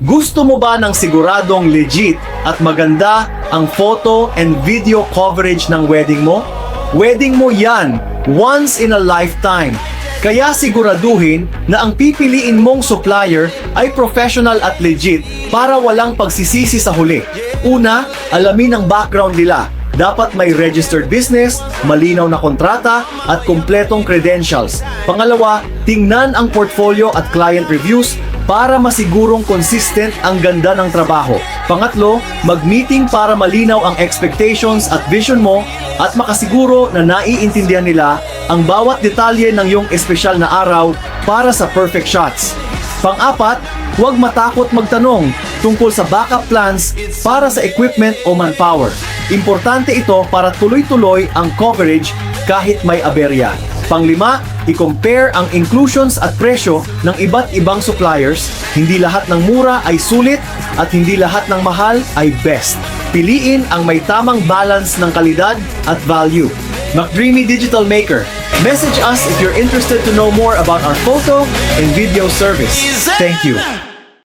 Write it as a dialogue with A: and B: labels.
A: Gusto mo ba ng siguradong legit at maganda ang photo and video coverage ng wedding mo? Wedding mo yan, once in a lifetime. Kaya siguraduhin na ang pipiliin mong supplier ay professional at legit para walang pagsisisi sa huli. Una, alamin ang background nila. Dapat may registered business, malinaw na kontrata, at kumpletong credentials. Pangalawa, tingnan ang portfolio at client reviews para masigurong consistent ang ganda ng trabaho. Pangatlo, mag-meeting para malinaw ang expectations at vision mo at makasiguro na naiintindihan nila ang bawat detalye ng iyong espesyal na araw para sa perfect shots. Pang-apat, huwag matakot magtanong tungkol sa backup plans para sa equipment o manpower. Importante ito para tuloy-tuloy ang coverage kahit may aberya. Pang-lima, i-compare ang inclusions at presyo ng iba't ibang suppliers. Hindi lahat ng mura ay sulit at hindi lahat ng mahal ay best. Piliin ang may tamang balance ng kalidad at value. McDreamy Digital Maker. Message us if you're interested to know more about our photo and video service. Thank you.